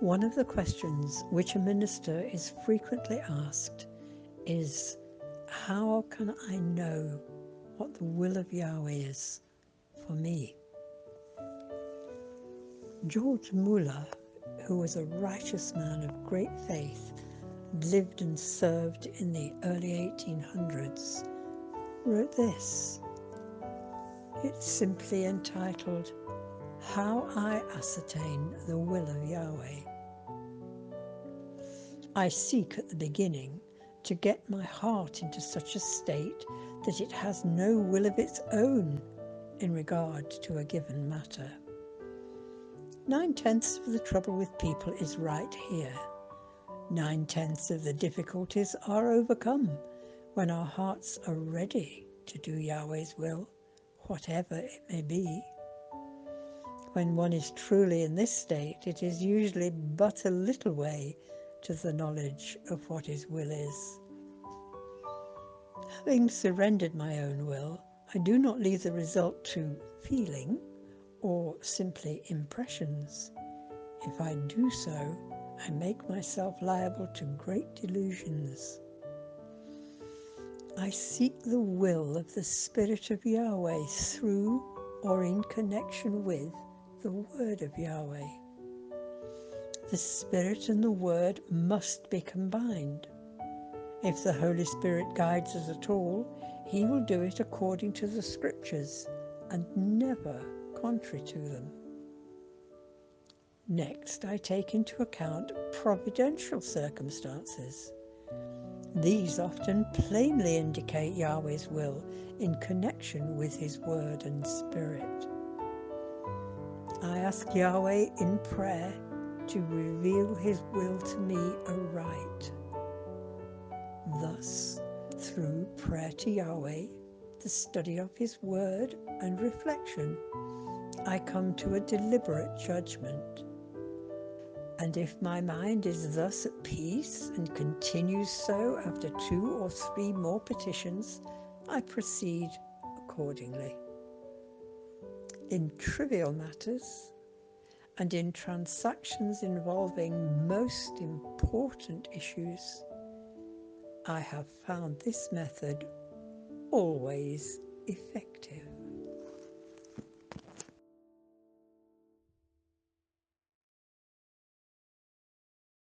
One of the questions which a minister is frequently asked is, how can I know what the will of Yahweh is for me? George Muller, who was a righteous man of great faith, lived and served in the early 1800s, wrote this. It's simply entitled, How I Ascertain the Will of Yahweh. I seek at the beginning to get my heart into such a state that it has no will of its own in regard to a given matter. 9/10 of the trouble with people is right here. 9/10 of the difficulties are overcome when our hearts are ready to do Yahweh's will, whatever it may be. When one is truly in this state, it is usually but a little way to the knowledge of what his will is. Having surrendered my own will, I do not leave the result to feeling or simply impressions. If I do so, I make myself liable to great delusions. I seek the will of the Spirit of Yahweh through or in connection with the Word of Yahweh. The Spirit and the Word must be combined. If the Holy Spirit guides us at all, He will do it according to the Scriptures and never contrary to them. Next, I take into account providential circumstances. These often plainly indicate Yahweh's will in connection with His Word and Spirit. I ask Yahweh in prayer to reveal His will to me aright. Thus, through prayer to Yahweh, the study of His Word and reflection, I come to a deliberate judgment. And if my mind is thus at peace and continues so after 2 or 3 more petitions, I proceed accordingly. In trivial matters and in transactions involving most important issues, I have found this method always effective.